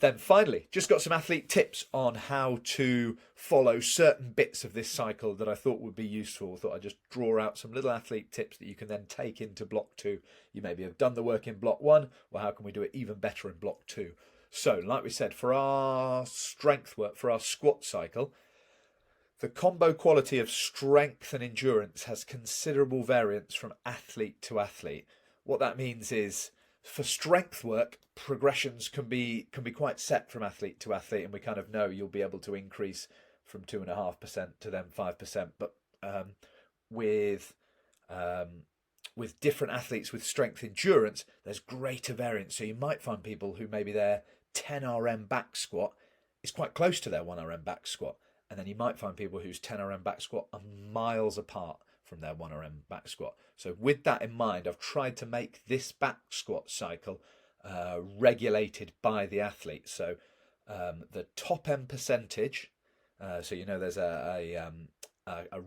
Then finally, just got some athlete tips on how to follow certain bits of this cycle that I thought would be useful. I thought I'd just draw out some little athlete tips that you can then take into block 2. You maybe have done the work in block 1, well, how can we do it even better in block 2? So, like we said, for our strength work, for our squat cycle, the combo quality of strength and endurance has considerable variance from athlete to athlete. What that means is, for strength work, progressions can be quite set from athlete to athlete, and we kind of know you'll be able to increase from 2.5% to then 5%. But with different athletes with strength endurance, there's greater variance. So you might find people who maybe their 10 RM back squat is quite close to their 1 RM back squat, and then you might find people whose 10 RM back squat are miles apart from their 1 RM back squat. So with that in mind, I've tried to make this back squat cycle regulated by the athlete. So the top end percentage, so you know there's a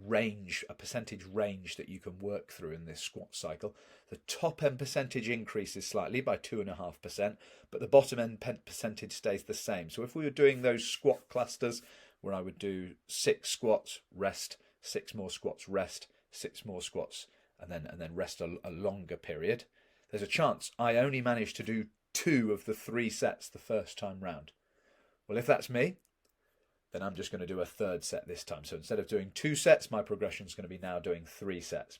range, a percentage range that you can work through in this squat cycle. The top end percentage increases slightly by 2.5%, but the bottom end percentage stays the same. So if we were doing those squat clusters where I would do 6 squats, rest, 6 more squats, rest, 6 more squats, and then rest a longer period, there's a chance I only managed to do 2 of the 3 sets the first time round. Well, if that's me, then I'm just going to do a third set this time. So instead of doing 2 sets, my progression is going to be now doing 3 sets.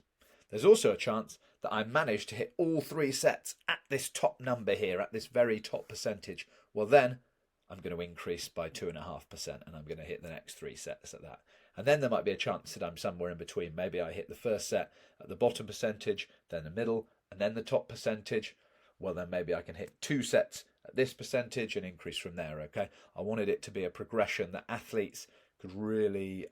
There's also a chance that I managed to hit all 3 sets at this top number here, at this very top percentage. Well, then I'm going to increase by 2.5%, and I'm going to hit the next 3 sets at that. And then there might be a chance that I'm somewhere in between. Maybe I hit the first set at the bottom percentage, then the middle, and then the top percentage. Well, then maybe I can hit 2 sets at this percentage and increase from there, okay? I wanted it to be a progression that athletes could really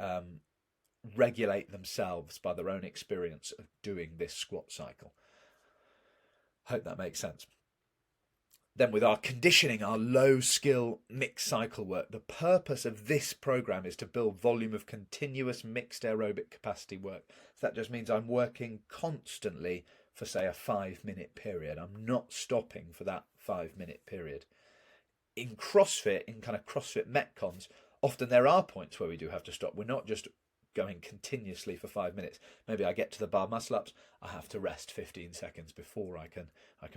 regulate themselves by their own experience of doing this squat cycle. Hope that makes sense. Then with our conditioning, our low skill mixed cycle work, the purpose of this program is to build volume of continuous mixed aerobic capacity work. So that just means I'm working constantly for, say, a 5-minute period. I'm not stopping for that 5-minute period. In CrossFit, in kind of CrossFit Metcons, often there are points where we do have to stop. We're not just going continuously for 5 minutes. Maybe I get to the bar muscle ups, I have to rest 15 seconds before I can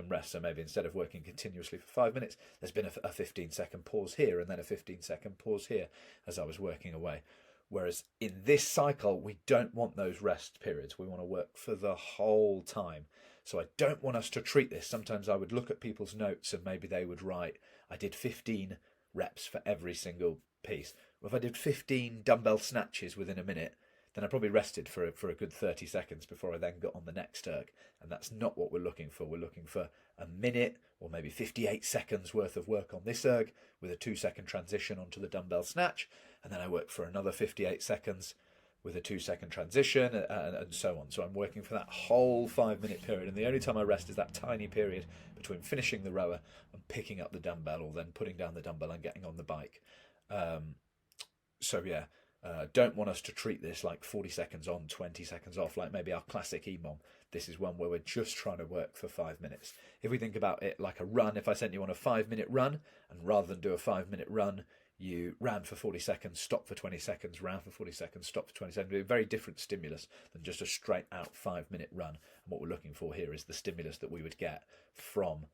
rest. So maybe instead of working continuously for 5 minutes, there's been a 15-second pause here and then a 15-second pause here as I was working away. Whereas in this cycle, we don't want those rest periods. We want to work for the whole time. So I don't want us to treat this. Sometimes I would look at people's notes and maybe they would write, I did 15 reps for every single piece. Well, if I did 15 dumbbell snatches within a minute, then I probably rested for a good 30 seconds before I then got on the next erg. And that's not what we're looking for. We're looking for a minute or maybe 58 seconds worth of work on this erg with a 2-second transition onto the dumbbell snatch. And then I work for another 58 seconds with a 2-second transition and so on. So I'm working for that whole 5-minute period. And the only time I rest is that tiny period between finishing the rower and picking up the dumbbell, or then putting down the dumbbell and getting on the bike. Don't want us to treat this like 40 seconds on, 20 seconds off, like maybe our classic EMOM. This is one where we're just trying to work for 5 minutes. If we think about it like a run, if I sent you on a 5-minute run, and rather than do a 5-minute run, you ran for 40 seconds, stopped for 20 seconds, ran for 40 seconds, stopped for 20 seconds. It'd be a very different stimulus than just a straight out 5-minute run. And what we're looking for here is the stimulus that we would get from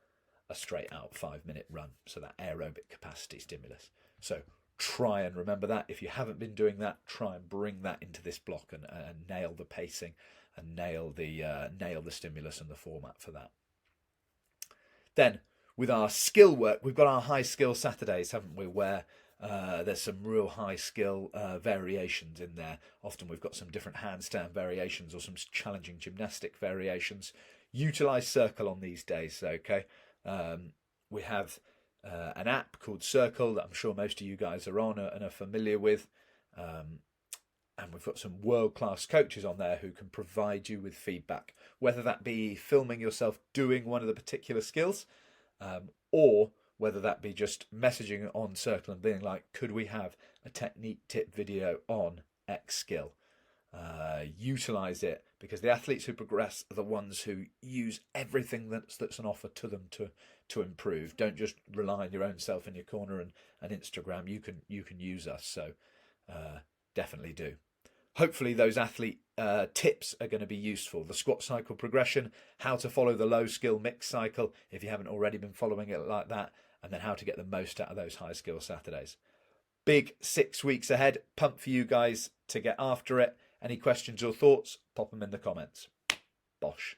a straight out 5-minute run. So that aerobic capacity stimulus. So try and remember that. If you haven't been doing that, try and bring that into this block and nail the pacing and nail the stimulus and the format for that. Then with our skill work, we've got our high skill Saturdays, haven't we, where there's some real high skill variations in there. Often we've got some different handstand variations or some challenging gymnastic variations. Utilize Circle on these days, okay? We have an app called Circle that I'm sure most of you guys are on and are familiar with. And we've got some world-class coaches on there who can provide you with feedback, whether that be filming yourself doing one of the particular skills, or whether that be just messaging on Circle and being like, could we have a technique tip video on X skill? Utilize it, because the athletes who progress are the ones who use everything that's an offer to them to improve. Don't just rely on your own self in your corner and Instagram. You can use us, so definitely do. Hopefully those athlete tips are going to be useful. The squat cycle progression, how to follow the low skill mix cycle if you haven't already been following it like that, and then how to get the most out of those high skill Saturdays. Big 6 weeks ahead. Pumped for you guys to get after it. Any questions or thoughts, pop them in the comments. Bosh.